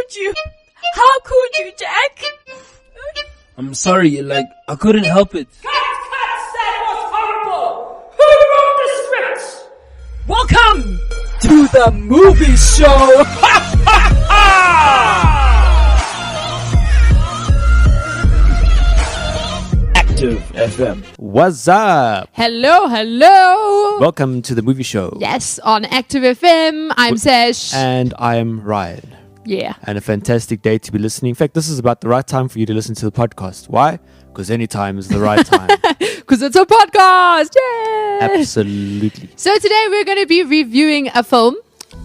could you? How could you, Jack? I'm sorry, I couldn't help it. Cut, that was horrible! Who wrote the script? Welcome to the movie show! Active FM. What's up? Hello. Welcome to the movie show. Yes, on Active FM. I'm Sash. And I'm Ryan. Yeah. And a fantastic day to be listening. In fact, this is about the right time for you to listen to the podcast. Why? Because any time is the right time. Because it's a podcast. Yay! Absolutely. So today we're going to be reviewing a film.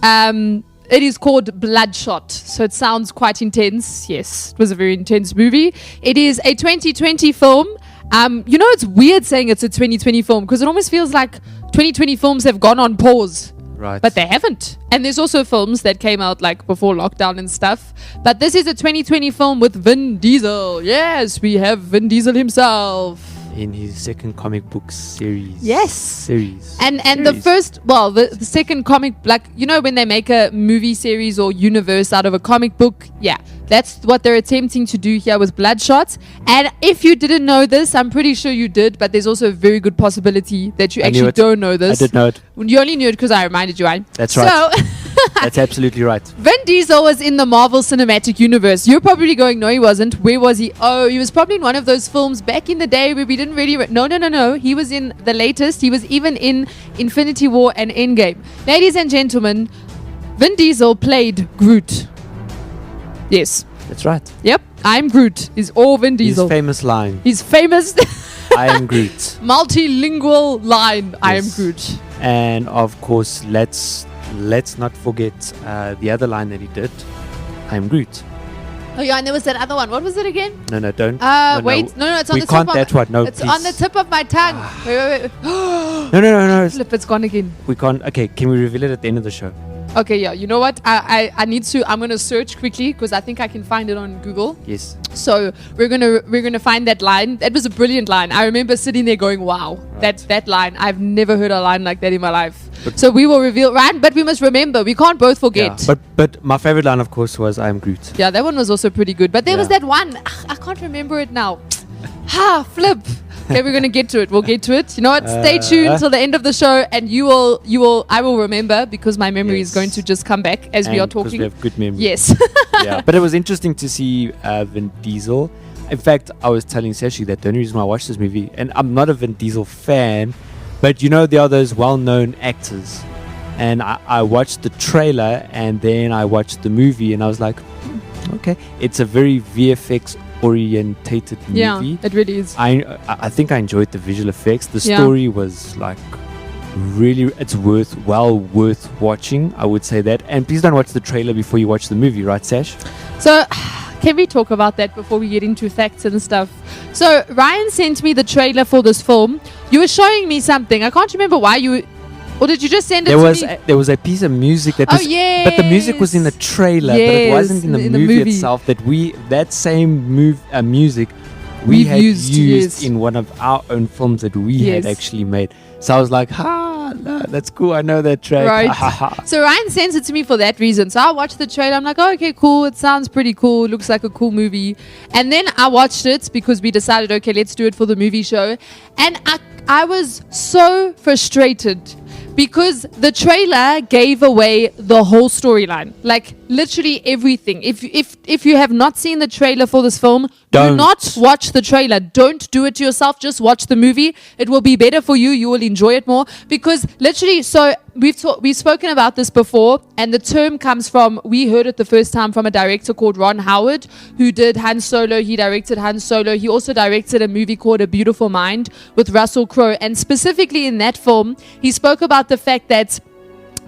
It is called Bloodshot. So it sounds quite intense. Yes, it was a very intense movie. It is a 2020 film. It's weird saying it's a 2020 film because it almost feels like 2020 films have gone on pause. Right. But they haven't. And there's also films that came out before lockdown and stuff. But this is a 2020 film with Vin Diesel. Yes, we have Vin Diesel himself. In his second comic book series. Yes. Series. And the first, the second comic, when they make a movie series or universe out of a comic book, yeah, that's what they're attempting to do here with Bloodshot. And if you didn't know this, I'm pretty sure you did, but there's also a very good possibility that you actually don't know this. I did know it. You only knew it because I reminded you, right? That's right. So that's absolutely right. Vin Diesel was in the Marvel Cinematic Universe. You're probably going, no, he wasn't. Where was he? Oh, he was probably in one of those films back in the day where we didn't really... No. He was in the latest. He was even in Infinity War and Endgame. Ladies and gentlemen, Vin Diesel played Groot. Yes. That's right. Yep. I'm Groot is all Vin Diesel. His famous line. His famous... I am Groot. Multilingual line. Yes. I am Groot. And of course, let's not forget the other line that he did. I am Groot. Oh yeah, and there was that other one. What was it again? No, don't. Wait. No, it's on the tip of... We can't that one. No, it's please. on the tip of my tongue. Wait. No. Flip, it's gone again. We can't. Okay, can we reveal it at the end of the show? Okay, yeah. You know what? I need to... I'm going to search quickly because I think I can find it on Google. Yes. So we're gonna find that line. That was a brilliant line. I remember sitting there going, wow, right. that line. I've never heard a line like that in my life. So we will reveal, right? But we must remember, we can't both forget. Yeah, but my favorite line, of course, was I am Groot. Yeah, that one was also pretty good. But there was that one. I can't remember it now. Flip. Okay, we're going to get to it. We'll get to it. You know what? Stay tuned till the end of the show and I will remember because my memory is going to just come back as we are talking. Because we have good memory. Yes. Yeah, but it was interesting to see Vin Diesel. In fact, I was telling Sashi that the only reason why I watched this movie, and I'm not a Vin Diesel fan, but there are those well-known actors. And I watched the trailer and then I watched the movie and I was like, okay. It's a very VFX orientated movie. Yeah, it really is. I think I enjoyed the visual effects. The story was really, it's well worth watching. I would say that. And please don't watch the trailer before you watch the movie, right, Sash? So, can we talk about that before we get into facts and stuff? So, Ryan sent me the trailer for this film. You were showing me something. I can't remember why or did you just send it to me? There was a piece of music that was... yes. But the music was in the trailer, but it wasn't in the movie itself. That same music we had used in one of our own films that we had actually made. So I was like, no, that's cool. I know that track. Right. So Ryan sends it to me for that reason. So I watched the trailer. I'm like, oh, okay, cool. It sounds pretty cool. It looks like a cool movie. And then I watched it because we decided, okay, let's do it for the movie show. And I was so frustrated because the trailer gave away the whole storyline, literally everything. If you have not seen the trailer for this film, do not watch the trailer. Don't do it to yourself. Just watch the movie. It will be better for you. You will enjoy it more because literally. So we've spoken about this before, and the term comes from, we heard it the first time from a director called Ron Howard, who did Han Solo. He directed Han Solo. He also directed a movie called A Beautiful Mind with Russell Crowe, and specifically in that film, he spoke about the fact that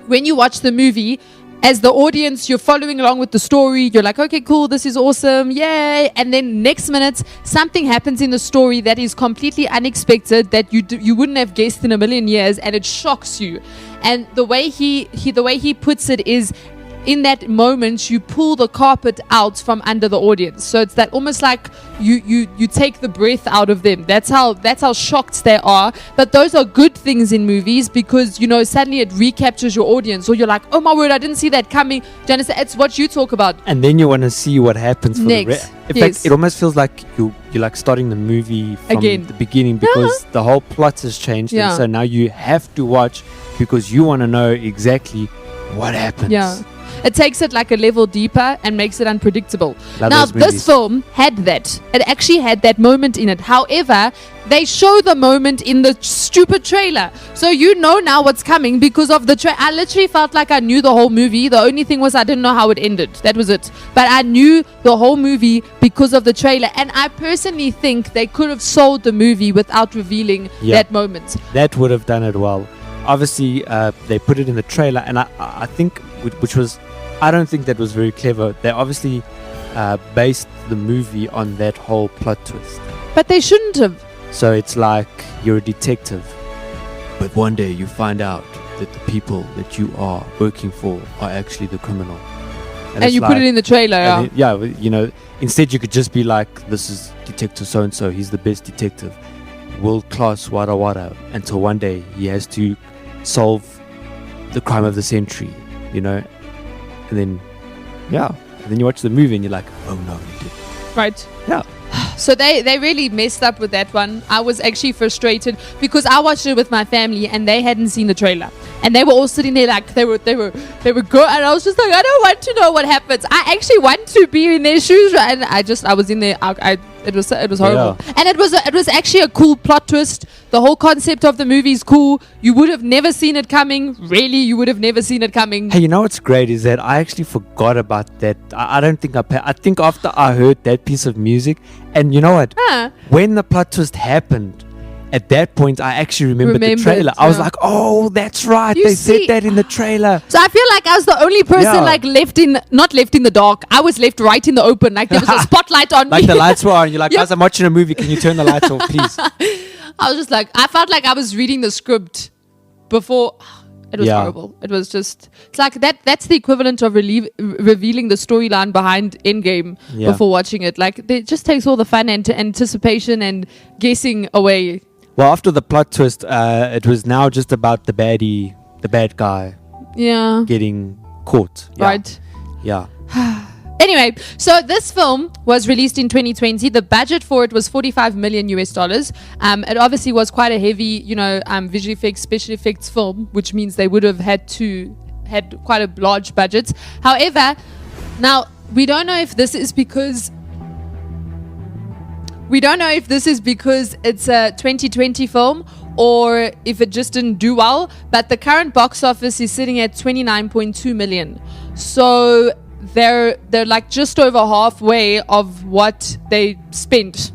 when you watch the movie, as the audience, you're following along with the story. You're like, okay, cool, this is awesome, yay. And then next minute, something happens in the story that is completely unexpected, that you wouldn't have guessed in a million years, and it shocks you. And the way he puts it is, in that moment you pull the carpet out from under the audience. So it's that almost like you take the breath out of them. That's how shocked they are. But those are good things in movies because, you know, suddenly it recaptures your audience, or you're like, oh my word, I didn't see that coming. Do you understand? It's what you talk about. And then you want to see what happens for Next. In fact, it almost feels like you're like starting the movie from Again. the beginning, because the whole plot has changed. Yeah. And so now you have to watch because you want to know exactly what happens. Yeah. It takes it like a level deeper and makes it unpredictable. Love Now, those this movies. film had that. It actually had that moment in it. However, they show the moment in the stupid trailer. So you know now what's coming because of the trailer. I literally felt like I knew the whole movie. The only thing was I didn't know how it ended. That was it. But I knew the whole movie because of the trailer. And I personally think they could have sold the movie without revealing that moment. That would have done it well. Obviously, they put it in the trailer, and I think, which was, I don't think that was very clever. They obviously based the movie on that whole plot twist. But they shouldn't have. So it's like you're a detective, but one day you find out that the people that you are working for are actually the criminal. And you put it in the trailer, yeah. You know, instead you could just be like, this is Detective so-and-so, he's the best detective. World class, wada wada. Until one day he has to solve the crime of the century, you know? And then, and then you watch the movie and you're like, oh no, he did. Right. Yeah. So they really messed up with that one. I was actually frustrated because I watched it with my family and they hadn't seen the trailer. And they were all sitting there like they were good, and I was just like, I don't want to know what happens. I actually want to be in their shoes, and I was in there. It was horrible, and it was actually a cool plot twist. The whole concept of the movie is cool. You would have never seen it coming. Really, you would have never seen it coming. Hey, you know what's great is that I actually forgot about that. I don't think I think after I heard that piece of music, and you know what? When the plot twist happened, at that point, I actually remembered the trailer. I was like, oh, that's right. They said that in the trailer. So I feel like I was the only person like not left in the dark. I was left right in the open. Like there was a spotlight on me. Like the lights were on. You're like, guys, I'm watching a movie. Can you turn the lights off, please? I was just like, I felt like I was reading the script before. It was horrible. It was just, it's like that's the equivalent of revealing the storyline behind Endgame before watching it. Like it just takes all the fun and anticipation and guessing away. Well, after the plot twist, it was now just about the bad guy getting caught. Yeah. Right. Yeah. Anyway, so this film was released in 2020. The budget for it was $45 million US. It obviously was quite a heavy, visual effects, special effects film, which means they would have had quite a large budget. However, now we don't know if this is because it's a 2020 film or if it just didn't do well, but the current box office is sitting at 29.2 million. So they're like just over halfway of what they spent.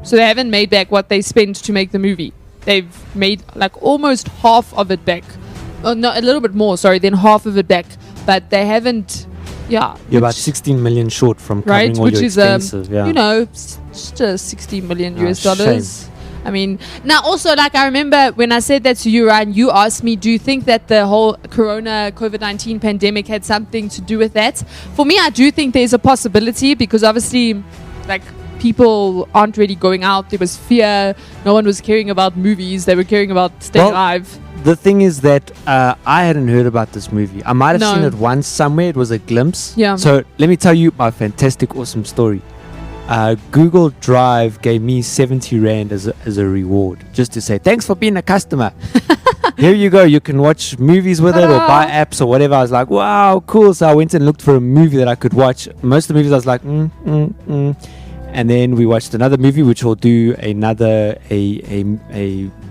So they haven't made back what they spent to make the movie. They've made like almost half of it back. Oh, no, a little bit more, than half of it back. But they haven't. Yeah, you're about 16 million short from covering all your expenses. Just 16 million US dollars. I mean, now also, like, I remember when I said that to you, Ryan, you asked me, do you think that the whole COVID-19 pandemic had something to do with that? For me, I do think there's a possibility because obviously, like, people aren't really going out. There was fear. No one was caring about movies. They were caring about staying alive. The thing is that I hadn't heard about this movie. I might have seen it once somewhere. It was a glimpse. Yeah. So let me tell you my fantastic, awesome story. Google Drive gave me 70 Rand as a reward, just to say, thanks for being a customer. Here you go. You can watch movies with it or buy apps or whatever. I was like, wow, cool. So I went and looked for a movie that I could watch. Most of the movies I was like, And then we watched another movie, which we'll do another a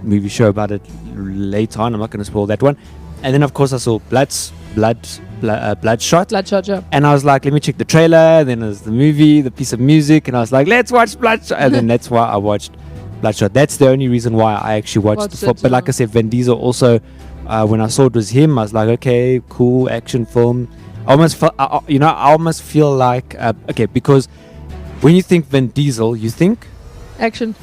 movie show about it later on. I'm not going to spoil that one. And then, of course, I saw Bloodshot. Bloodshot, yeah. And I was like, let me check the trailer. Then there's the movie, the piece of music. And I was like, let's watch Bloodshot. And then that's why I watched Bloodshot. That's the only reason why I actually watched the film. But like I said, Vin Diesel also, when I saw it was him, I was like, okay, cool, action film. I almost feel like, because when you think Vin Diesel, you think? Action.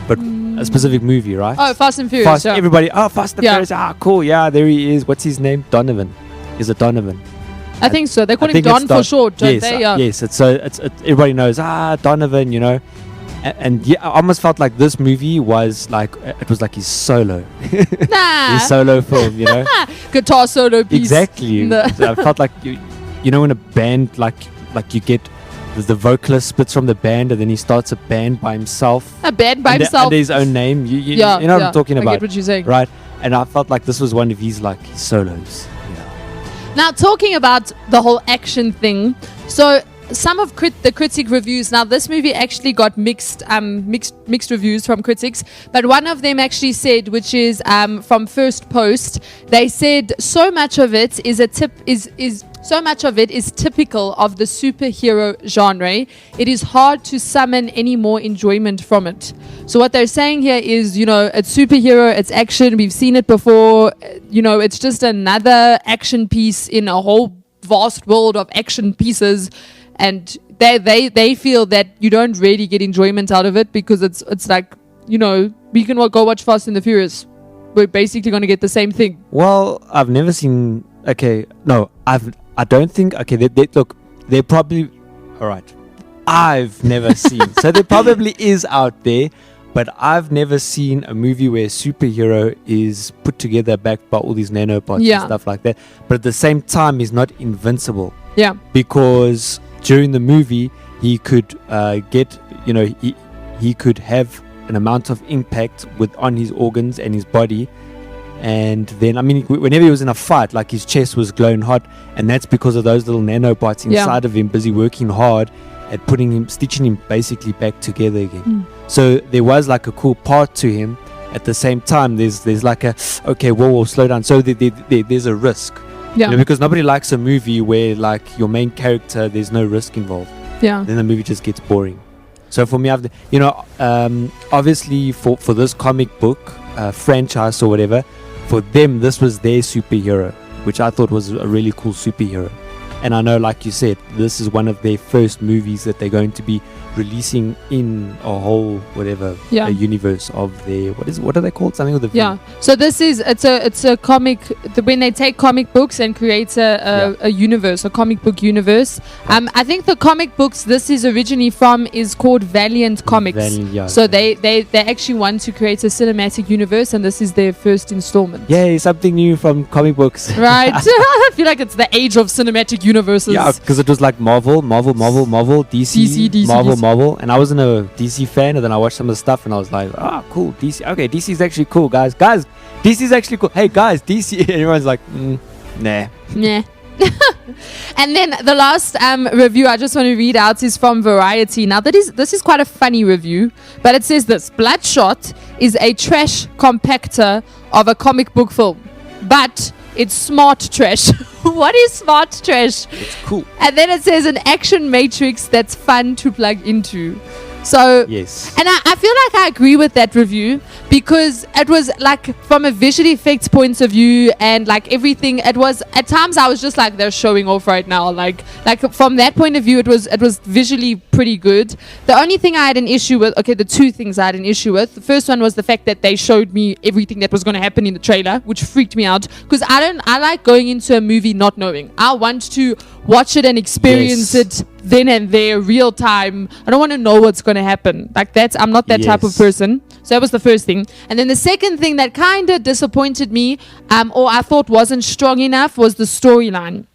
But a specific movie, right? Oh, Fast and Furious. Everybody, Fast and Furious. Cool. Yeah, there he is. What's his name? Donovan. Is it Donovan? I think so. They call I him think Don it's for short, don't yes, they? Yeah. Yes, it's everybody knows Donovan, you know, and yeah, I almost felt like this movie was like it was like his solo, Nah. his solo film, you know. Guitar solo piece. Exactly. No. So I felt like you know, in a band, like you get the vocalist splits from the band, and then he starts a band by himself. A band by under, himself. under his own name. You Yeah, know what I'm talking I about, get what you're saying. right? And I felt like this was one of his like his solos. Now, talking about the whole action thing, so some of the critic reviews. Now, this movie actually got mixed reviews from critics, but one of them actually said, which is from First Post, they said so much of it is typical of the superhero genre. It is hard to summon any more enjoyment from it. So what they're saying here is, you know, it's superhero, it's action. We've seen it before. You know, it's just another action piece in a whole vast world of action pieces. And they feel that you don't really get enjoyment out of it because it's like, you know, we can go watch Fast and the Furious. We're basically going to get the same thing. Well, I've never seen. Okay, no, I don't think. Okay, look, they're probably all right. I've never seen. So there probably is out there, but I've never seen a movie where a superhero is put together backed by all these nanobots and stuff like that. But at the same time, he's not invincible. Yeah. Because during the movie, he could get, you know, he could have an amount of impact on his organs and his body. And then, I mean, whenever he was in a fight, like his chest was glowing hot, and that's because of those little nanobots inside of him, busy working hard at stitching him basically back together again. So there was like a cool part to him. At the same time, there's like okay, whoa, slow down. So there's a risk. Yeah. You know, because nobody likes a movie where like your main character, there's no risk involved. Yeah. Then the movie just gets boring. So for me, obviously for this comic book franchise or whatever, for them, this was their superhero, which I thought was a really cool superhero. And I know, like you said, this is one of their first movies that they're going to be releasing in a whole a universe of their what are they called? Something with a V. Yeah. So this is it's a comic. When they take comic books and create a universe, a comic book universe. I think the comic books this is originally from is called Valiant Comics. So they actually want to create a cinematic universe, and this is their first installment. Yay, something new from comic books. Right. I feel like it's the age of cinematic universes. Yeah, because it was like Marvel, DC, Marvel, and I wasn't a DC fan, and then I watched some of the stuff, and I was like, cool, DC. Okay, DC is actually cool, guys, DC is actually cool. Hey, guys, DC. And everyone's like, nah. And then the last review I just want to read out is from Variety. Now, this is quite a funny review, but it says this: Bloodshot is a trash compactor of a comic book film, but it's smart trash. What is smart trash? It's cool. And then it says an action matrix that's fun to plug into. So, yes. And I feel like I agree with that review because it was like from a visual effects point of view and like everything, it was at times I was just like they're showing off right now. Like from that point of view, it was visually pretty good. The only thing I had an issue with, the two things I had an issue with. The first one was the fact that they showed me everything that was going to happen in the trailer, which freaked me out because I like going into a movie not knowing. I want to watch it and experience it then and there, real time. I don't want to know what's going to happen. Like I'm not that type of person. So that was the first thing. And then the second thing that kind of disappointed me, or I thought wasn't strong enough, was the storyline.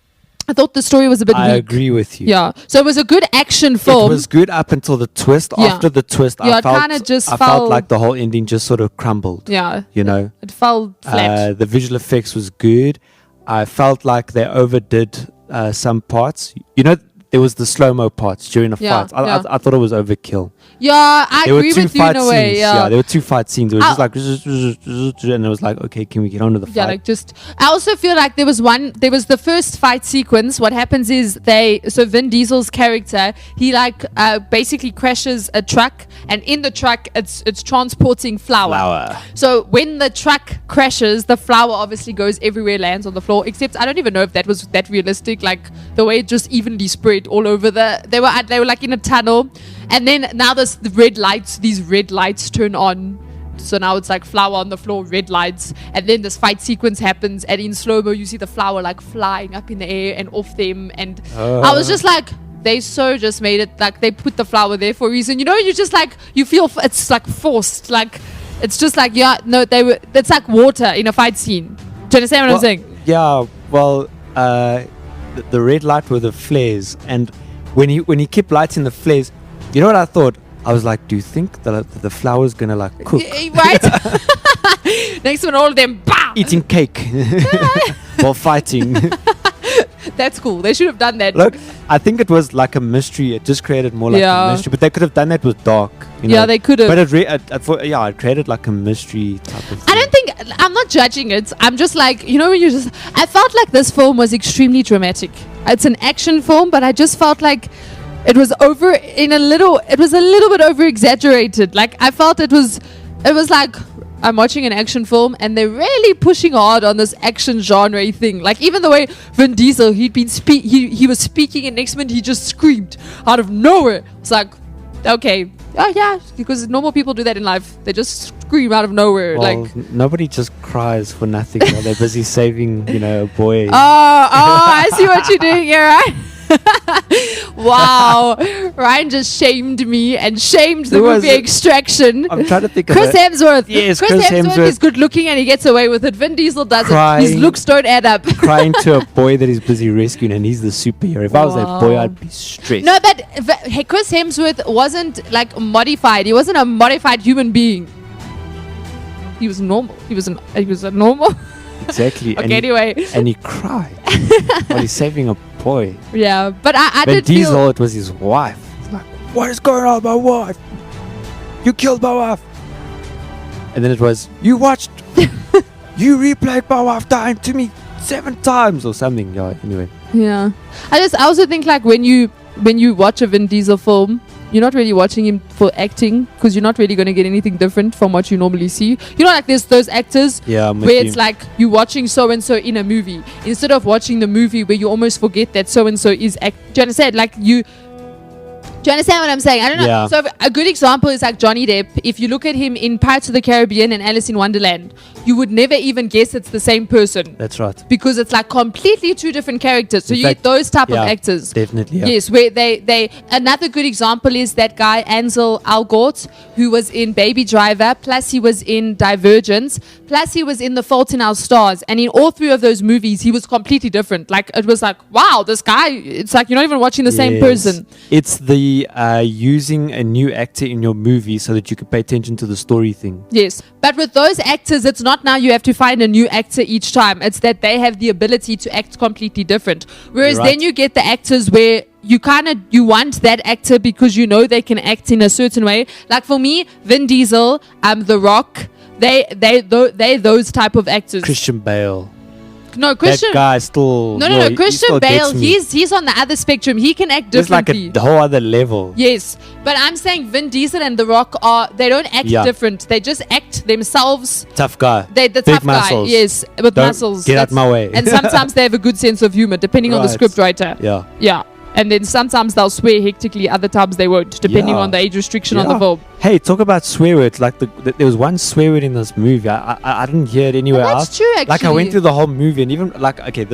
I thought the story was a bit weak. I agree with you. Yeah. So it was a good action film. It was good up until the twist. Yeah. After the twist, I felt like the whole ending just sort of crumbled. Yeah. You know? It fell flat. The visual effects was good. I felt like they overdid some parts. You know, there was the slow-mo parts during the fights. I thought it was overkill. Yeah, I agree with you in a way. Yeah, there were two fight scenes. It was just like, and it was like, okay, can we get on to the fight? Yeah, I also feel like there was the first fight sequence. What happens is Vin Diesel's character, he basically crashes a truck, and in the truck, it's transporting flour. So when the truck crashes, the flour obviously goes everywhere, lands on the floor, except I don't even know if that was that realistic, like the way it just evenly spread all over they were like in a tunnel, and then now these red lights turn on, So now it's like flower on the floor, red lights, and then this fight sequence happens, and in slow-mo you see the flower like flying up in the air and off them, and I was just like, they so just made it like they put the flower there for a reason. You know, you just like, you feel it's like forced, like it's just like, yeah, no, it's like water in a fight scene. Do you understand what I'm saying? Yeah, well, the red light were the flares, and when he kept lighting the flares, you know what I thought? I was like, do you think that the flower's gonna like cook? Right? Next one, all of them, bah! Eating cake while fighting. That's cool. They should have done that. Look, I think it was like a mystery. It just created more like a mystery. But they could have done that with dark. You know? Yeah, they could have. But it created like a mystery type of thing. I don't think, I'm not judging it. I'm just like, you know, when you just, I felt like this film was extremely dramatic. It's an action film, but I just felt like it was a little bit over exaggerated. Like I felt it was like, I'm watching an action film and they're really pushing hard on this action genre thing. Like even the way Vin Diesel, he was speaking and next minute he just screamed out of nowhere. It's like, okay, oh yeah, because normal people do that in life. They just scream out of nowhere. Well, like nobody just cries for nothing while they're busy saving, a boy. Oh, I see what you're doing here, right? Wow, Ryan just shamed me and shamed the movie Extraction. I'm trying to think Chris of it. Hemsworth. Yes, Chris Hemsworth is good looking and he gets away with it. Vin Diesel doesn't. His looks don't add up. Crying to a boy that he's busy rescuing, and he's the superhero. If I was that boy, I'd be stressed. No, but Chris Hemsworth wasn't like modified. He wasn't a modified human being. He was normal. He was a normal. Exactly. Okay, anyway. And he cried while he's saving a boy. Yeah, but I Vin did Diesel, feel... it was his wife. He's like, what is going on with my wife? You killed my wife. And then it was, you you replayed my wife dying to me 7 times or something. Yeah, anyway. Yeah. I also think like when you watch a Vin Diesel film, you're not really watching him for acting because you're not really going to get anything different from what you normally see. You know, like there's those actors where it's like you're watching so-and-so in a movie instead of watching the movie where you almost forget that so-and-so is do you understand? Like do you understand what I'm saying? I don't know. Yeah. So a good example is like Johnny Depp. If you look at him in Pirates of the Caribbean and Alice in Wonderland, you would never even guess it's the same person. That's right. Because it's like completely 2 different characters. So you get those type of actors. Definitely. Yeah. Yes, where they another good example is that guy Ansel Elgort, who was in Baby Driver, plus he was in Divergence, plus he was in The Fault in Our Stars, and in all 3 of those movies he was completely different. Like it was like, wow, this guy, it's like you're not even watching the same person. It's the using a new actor in your movie so that you can pay attention to the story thing. Yes, but with those actors, it's not now you have to find a new actor each time. It's that they have the ability to act completely different. Whereas then you get the actors where you want that actor because you know they can act in a certain way. Like for me, Vin Diesel, The Rock, they those type of actors. Christian Bale. No, Christian. That guy still. No. Christian Bale. He's on the other spectrum. He can act differently. It's like a whole other level. Yes, but I'm saying Vin Diesel and The Rock they don't act different. They just act themselves. Tough guy. The Big tough muscles. guy. Yes, with don't muscles. Get out my way. And sometimes they have a good sense of humor, depending on the script writer. Yeah. Yeah. And then sometimes they'll swear hectically, other times they won't, depending on the age restriction on the film. Hey, talk about swear words. Like there was one swear word in this movie. I didn't hear it anywhere else. That's true, actually. Like I went through the whole movie and even like, okay,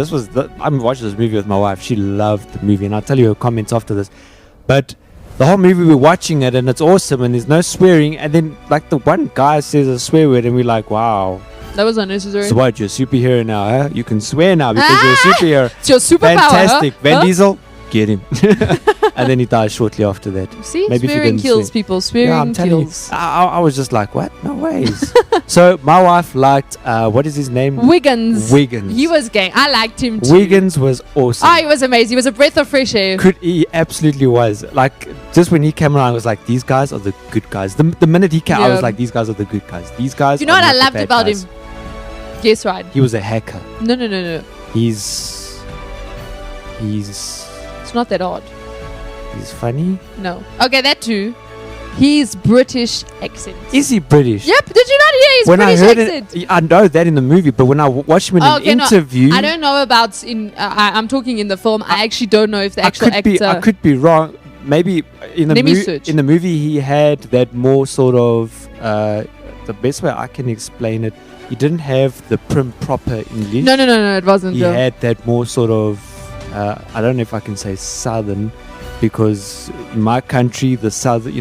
I'm watching this movie with my wife. She loved the movie and I'll tell you her comments after this. But the whole movie we're watching it and it's awesome and there's no swearing. And then like the one guy says a swear word and we're like, wow. That was unnecessary. So what, you're a superhero now, huh? You can swear now because you're a superhero. It's your superpower. Fantastic. Huh? Vin Diesel. Get him. And then he died shortly after that. See, maybe swearing kills people. Swearing kills. I was just like, what? No ways. So my wife liked, what is his name? Wiggins. Wiggins. He was gay. I liked him too. Wiggins was awesome. Oh, he was amazing. He was a breath of fresh air. He absolutely was. Like, just when he came around, I was like, these guys are the good guys. The minute he came, I was like, these guys are the good guys. These guys. You know what I loved about him? Guess right. He was a hacker. No. He's It's not that odd. He's funny. No. Okay, that too. He's British accent. Is he British? Yep. Did you not hear his British accent? I know that in the movie, but when I watched him in an interview, no, I don't know about in. I'm talking in the film. I actually don't know if the actual actor. I could be wrong. Maybe in the movie he had that more sort of the best way I can explain it, he didn't have the prim proper English. No, it wasn't. He no. had that more sort of, I don't know if I can say southern, because in my country, the south of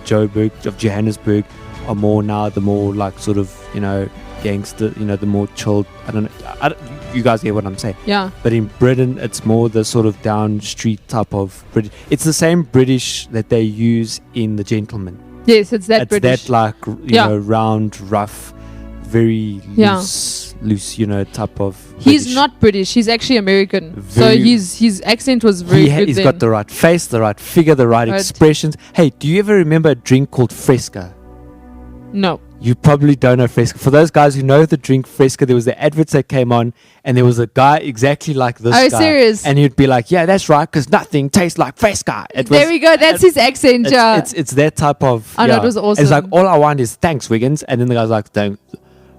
Joburg, of Johannesburg, are more now the more like sort of, gangster, the more chilled. I don't know. You guys get what I'm saying. Yeah. But in Britain, it's more the sort of down street type of British. It's the same British that they use in The Gentleman. Yes, it's that It's British. that like, round, rough, very loose, type of He's British. not British. He's actually American. Very- so his accent was very good He's then. got the right face, the right figure, the right Right. expressions. Hey, do you ever remember a drink called Fresca? No. You probably don't know Fresca. For those guys who know the drink Fresca, there was the adverts that came on, and there was a guy exactly like this Oh, guy. serious? And he'd be like, "Yeah, that's right, because nothing tastes like Fresca." There we go. That's his accent. Yeah. It's that type of. Oh, no, it was awesome. It's like, all I want is thanks, Wiggins, and then the guy's like,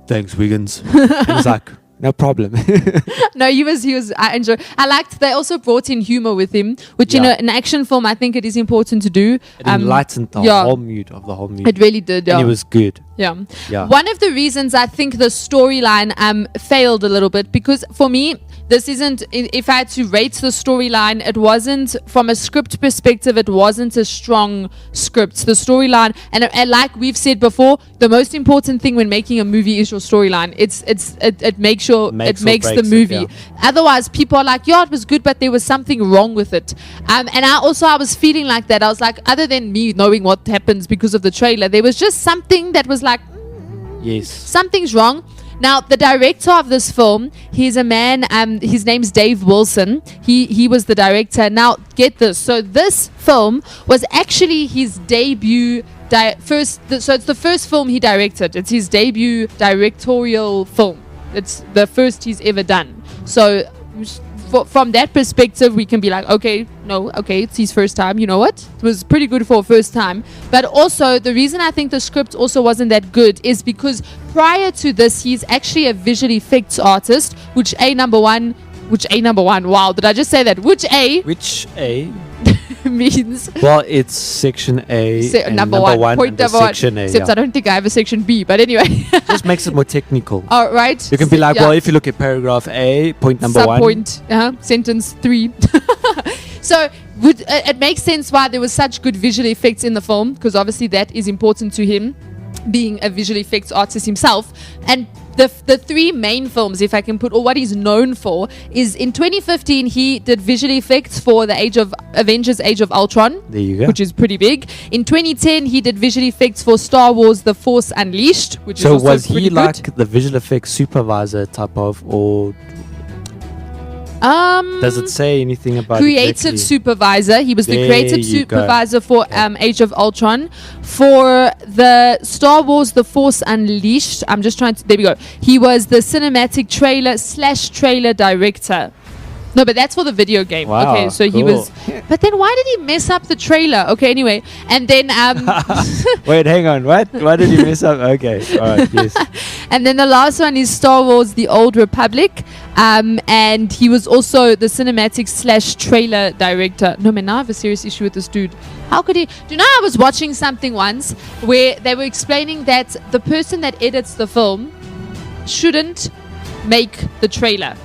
thanks, Wiggins. And he's like, no problem. No, he was. I enjoyed. I liked. They also brought in humor with him, which in Yeah. an action film, I think it is important to do. It enlightened the whole mood of the whole movie. It really did. Yeah. And it was good. Yeah. Yeah. One of the reasons I think the storyline failed a little bit, because for me, this isn't, if I had to rate the storyline, it wasn't, from a script perspective, it wasn't a strong script. The storyline, and like we've said before, the most important thing when making a movie is your storyline. It makes the breaks movie. it, Otherwise, people are like, yeah, it was good, but there was something wrong with it. And I was feeling like that. I was like, other than me knowing what happens because of the trailer, there was just something that was like, Yes. something's wrong. Now, the director of this film, he's a man, his name's Dave Wilson. He was the director. Now, get this. So this film was actually his debut so it's the first film he directed. It's his debut directorial film. It's the first he's ever done. So from that perspective, we can be like, okay, it's his first time. You know what? It was pretty good for a first time. But also, the reason I think the script also wasn't that good is because prior to this, he's actually a visual effects artist, which number one. Wow, did I just say that? Which A means well, it's section A and number one. Point under number one. section A. Except Yeah. I don't think I have a section B. But anyway. Just makes it more technical. All right. You can be like, Yeah. well, if you look at paragraph A, point number one. Subpoint, sentence 3. So it makes sense why there was such good visual effects in the film, because obviously that is important to him, being a visual effects artist himself. And the three main films, if I can put, or what he's known for, is in 2015 he did visual effects for the Avengers Age of Ultron. There you go. Which is pretty big. In 2010 he did visual effects for Star Wars The Force Unleashed, which is So also was pretty he good. like the visual effects supervisor type of, or does it say anything about creative exactly? supervisor? He was the There creative you go. supervisor for Age of Ultron. For the Star Wars The Force Unleashed, I'm just trying to, there we go. He was the cinematic trailer director. No, but that's for the video game. Wow, okay, so he cool. was, but then why did he mess up the trailer? Okay, anyway, and then Wait, hang on. What? Why did he mess up? Okay, all right, yes. and then the last one is Star Wars The Old Republic. And he was also the cinematic / trailer director. No, man, now I have a serious issue with this dude. How could he? Do you know, I was watching something once where they were explaining that the person that edits the film shouldn't make the trailer,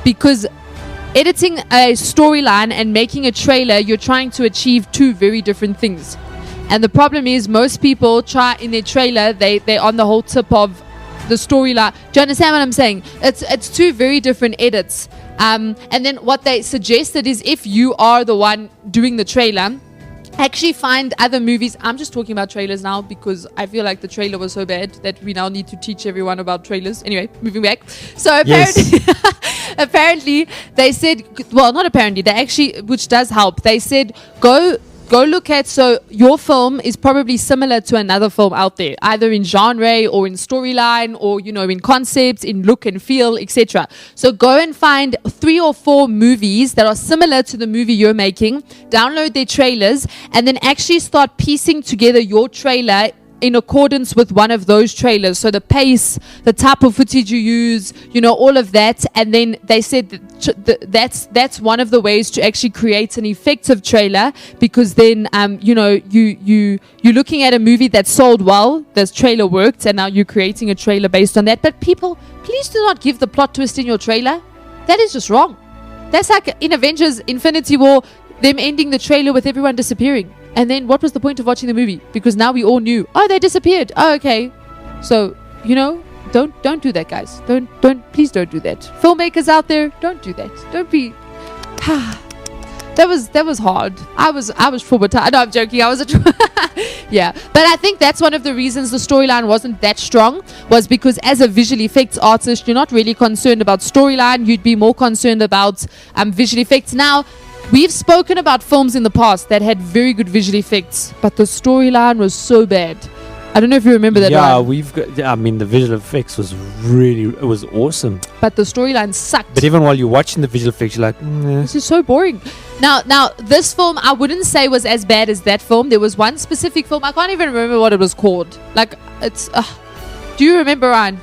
because editing a storyline and making a trailer, you're trying to achieve two very different things. And the problem is, most people try in their trailer, they're on the whole tip of the storyline. Do you understand what I'm saying? It's two very different edits. And then what they suggested is, if you are the one doing the trailer, actually find other movies. I'm just talking about trailers now because I feel like the trailer was so bad that we now need to teach everyone about trailers. Anyway, moving back. So apparently, apparently they said, well, not apparently, they actually, which does help. They said, go look at, so your film is probably similar to another film out there, either in genre or in storyline or, in concept, in look and feel, etc. So go and find 3 or 4 movies that are similar to the movie you're making, download their trailers, and then actually start piecing together your trailer in accordance with one of those trailers. So the pace, the type of footage you use, all of that. And then they said that's one of the ways to actually create an effective trailer, because then you're looking at a movie that sold well, the trailer worked, and now you're creating a trailer based on that. But people, please do not give the plot twist in your trailer. That is just wrong. That's like in Avengers Infinity War, them ending the trailer with everyone disappearing. And then what was the point of watching the movie? Because now we all knew, they disappeared. Oh, okay. So, don't do that, guys. Please don't do that. Filmmakers out there, don't do that. Don't be That was hard. I was traumatized. No, I'm joking. Yeah. But I think that's one of the reasons the storyline wasn't that strong, was because as a visual effects artist, you're not really concerned about storyline. You'd be more concerned about visual effects. Now, we've spoken about films in the past that had very good visual effects, but the storyline was so bad. I don't know if you remember that. Yeah, Ryan. the visual effects was awesome. But the storyline sucked. But even while you're watching the visual effects, you're like, this is so boring. Now, this film, I wouldn't say was as bad as that film. There was one specific film, I can't even remember what it was called. Like, it's, do you remember, Ryan?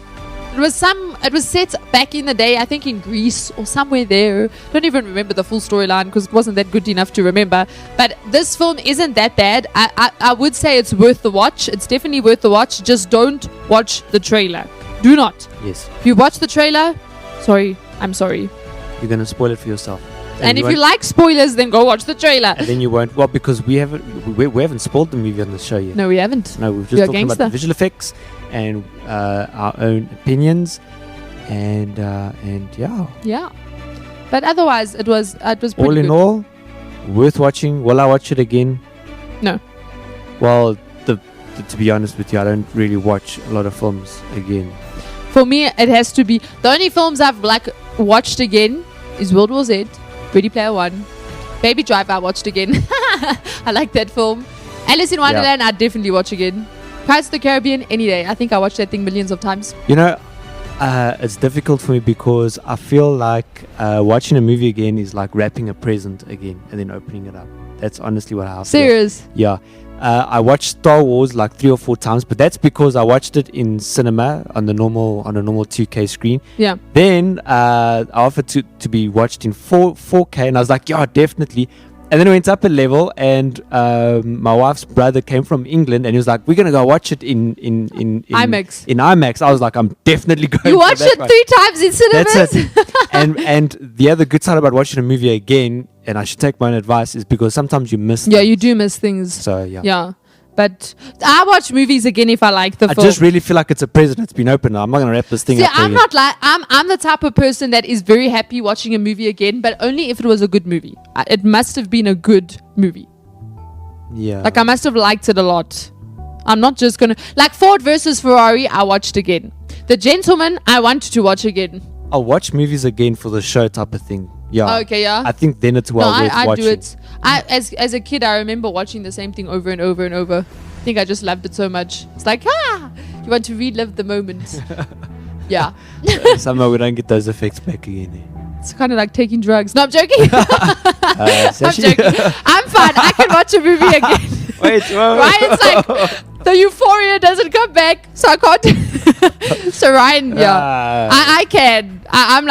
It was set back in the day, I think in Greece or somewhere there. Don't even remember the full storyline because it wasn't that good enough to remember. But this film isn't that bad. I would say it's worth the watch. It's definitely worth the watch. Just don't watch the trailer. Do not. Yes. If you watch the trailer, I'm sorry. You're going to spoil it for yourself. And if you like spoilers, then go watch the trailer. And then you won't. Well, because we haven't spoiled the movie on the show yet. No, we haven't. No, we've just talked about the visual effects and our own opinions, and yeah. But otherwise, it was pretty all in good. all, worth watching. Will I watch it again? No. Well, to be honest with you, I don't really watch a lot of films again. For me, it has to be the only films I've watched again is World War Z, Ready Player One, Baby Driver. I watched again. I like that film. Alice in Wonderland, I'd definitely watch again. Pirates of the Caribbean, any day. I think I watched that thing millions of times. It's difficult for me because I feel like watching a movie again is like wrapping a present again and then opening it up. That's honestly what I feel. Serious? Yeah. I watched Star Wars like 3 or 4 times, but that's because I watched it in cinema on a normal 2K screen. Yeah. Then I offered to be watched in 4K, and I was like, yeah, definitely. And then we went up a level, and my wife's brother came from England, and he was like, "We're gonna go watch it in IMAX." In IMAX, I was like, "I'm definitely going." You watched it 3 times in cinemas. That's it. and the other good side about watching a movie again, and I should take my own advice, is because sometimes you miss. Yeah, you do miss things. So yeah. Yeah. But I watch movies again if I like the film. I just really feel like it's a present that's been opened now. I'm not going to wrap this thing up. I'm the type of person that is very happy watching a movie again, but only if it was a good movie. It must have been a good movie. Yeah. Like I must have liked it a lot. I'm not just going to... Like Ford versus Ferrari, I watched again. The Gentleman, I want to watch again. I'll watch movies again for the show type of thing. Yeah. Okay, yeah. I think then it's worth watching. I do it. As a kid, I remember watching the same thing over and over and over. I think I just loved it so much. It's like, you want to relive the moment. Yeah. Somehow we don't get those effects back again. It's kind of like taking drugs. No, I'm joking. I'm joking. I'm fine. I can watch a movie again. Wait, whoa. Ryan's like, the euphoria doesn't come back, so I can't. So Ryan, yeah, I can. I'm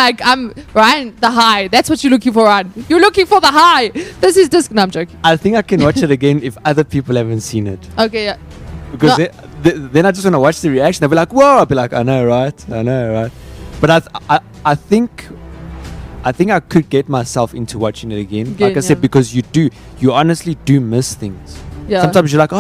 Ryan, the high. That's what you're looking for, Ryan. You're looking for the high. This is just. No, I'm joking. I think I can watch it again if other people haven't seen it. Okay, yeah. Because then I just want to watch the reaction. They'll be like, "Whoa!" I'll be like, "I know, right? But I think I could get myself into watching it again. Like I said, because you honestly do miss things. Yeah. Sometimes you're like,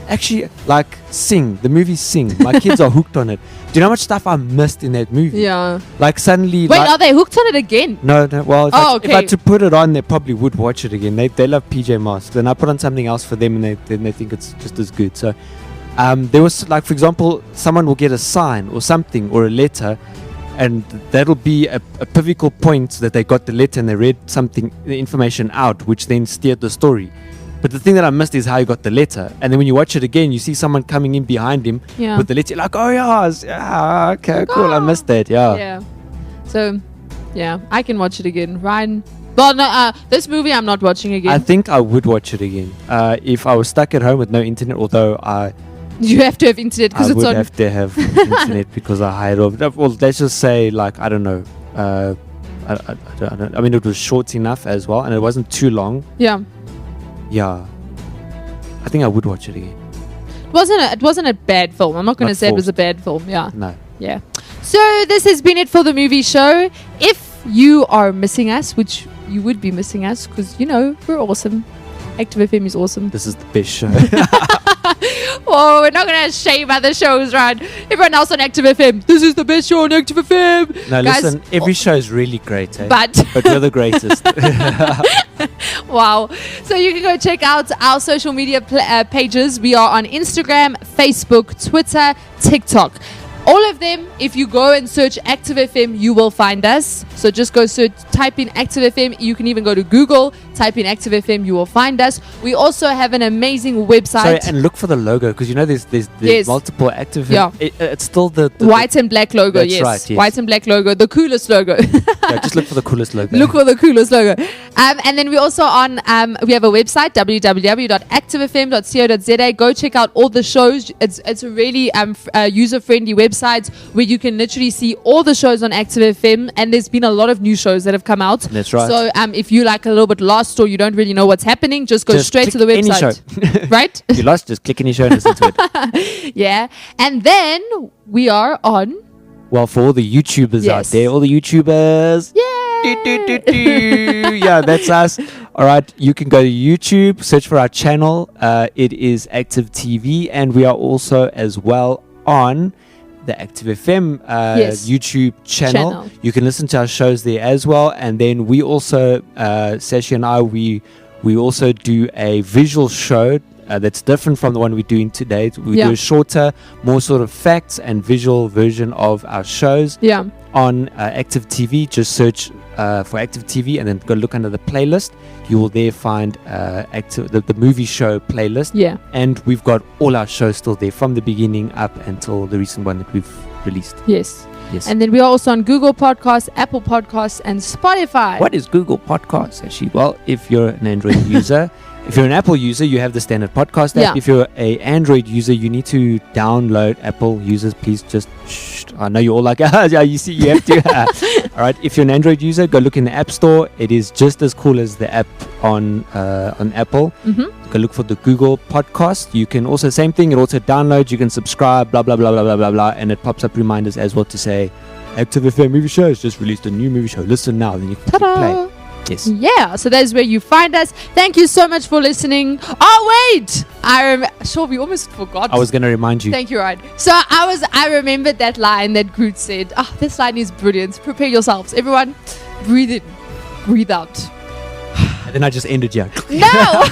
actually, like the movie Sing. My kids are hooked on it. Do you know how much stuff I missed in that movie? Yeah. Like suddenly. Wait, are they hooked on it again? No. Well, if I to put it on, they probably would watch it again. They love PJ Masks, and I put on something else for them, and they think it's just as good. So, there was like, for example, someone will get a sign or something or a letter. And that'll be a pivotal point that they got the letter and they read the information out, which then steered the story. But the thing that I missed is how he got the letter. And then when you watch it again, you see someone coming in behind him with the letter. You're like, oh, yeah, okay, cool. I missed that, yeah. Yeah. So, yeah, I can watch it again. Ryan... Well, no, this movie I'm not watching again. I think I would watch it again. If I was stuck at home with no internet, although You have to have internet because I it's would on. have to have internet because I hired off. Well, let's just say, like, I don't know. I mean, it was short enough as well, and it wasn't too long. Yeah. Yeah. I think I would watch it again. It wasn't a bad film. I'm not going to Not say it was a forced. bad film. Yeah. No. Yeah. So this has been it for the movie show. If you are missing us, which you would be missing us because, you know, we're awesome. Active FM is awesome. This is the best show. Oh, we're not going to shame other shows, right? Everyone else on Active FM, this is the best show on Active FM. No, Guys, listen, every show is really great, eh? But we're the greatest. wow. So you can go check out our social media pages. We are on Instagram, Facebook, Twitter, TikTok. All of them, if you go and search Active FM, you will find us. So just go type in Active FM. You can even go to Google, type in Active FM, you will find us. We also have an amazing website. Sorry, and look for the logo because you know there's Yes. multiple Active. Yeah. It's still the White and black logo, That's yes. right, yes. White and black logo, the coolest logo. Yeah, just look for the coolest logo. Look for the coolest logo. And then we're also on, we have a website, www.activefm.co.za. Go check out all the shows. It's a really user-friendly website where you can literally see all the shows on Active FM. And there's been a lot of new shows that have come out. That's right. So if you like a little bit lost or you don't really know what's happening, just go straight to the click any website. show. Right? If you lost, just click any show and listen to it. Yeah. And then we are on... Well, for all the YouTubers out Yes. there, all the YouTubers. Yay! Yeah, that's us. All right, you can go to YouTube, search for our channel. It is Active TV, and we are also as well on the Active FM Yes. YouTube channel. You can listen to our shows there as well. And then we also, Sashi and I, we also do a visual show that's different from the one we're doing today. We do a shorter, more sort of facts and visual version of our shows on Active TV. Just search for Active TV and then go look under the playlist. You will there find the movie show playlist. Yeah. And we've got all our shows still there from the beginning up until the recent one that we've released. Yes. Yes. And then we are also on Google Podcasts, Apple Podcasts, and Spotify. What is Google Podcasts, actually? Well, if you're an Android user, if you're an Apple user, you have the standard podcast app. Yeah. If you're a Android user, you need to download. Apple users, please just I know you're all like, yeah, you see, you have to. All right. If you're an Android user, go look in the App Store. It is just as cool as the app on Apple. Mm-hmm. Go look for the Google Podcast. You can also, same thing, it also downloads. You can subscribe, blah, blah, blah, blah, blah, blah, blah. And it pops up reminders as well to say, Active FM Movie Show has just released a new movie show. Listen now. Then you can click play. Yes. Yeah, so that's where you find us. Thank you so much for listening. Oh, wait! Sure, we almost forgot. I was going to remind you. Thank you, Ryan. So I remembered that line that Groot said. Oh, this line is brilliant. Prepare yourselves. Everyone, breathe in, breathe out. And then I just ended you. No!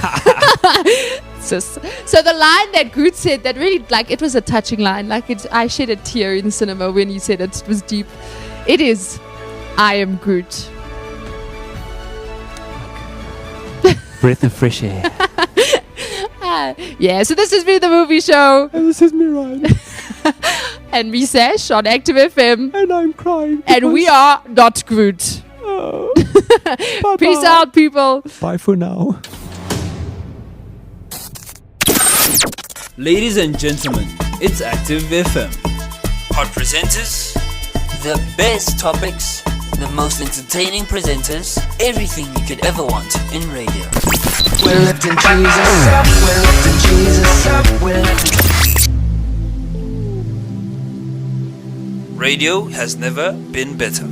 So the line that Groot said, that really, like, it was a touching line. Like, I shed a tear in the cinema when he said it. It was deep. It is, I am Groot. Breath of fresh air. Yeah, so this has been the movie show. And this is me, Ryan. And me, Sash, on Active FM. And I'm crying. And we are not Groot. Oh. Peace out, people. Bye for now. Ladies and gentlemen, it's Active FM. Hot presenters, The best topics, the most entertaining presenters, everything you could ever want in radio. We're lifting Jesus up, we're lifting Jesus up, we're lifting. radio has never been better.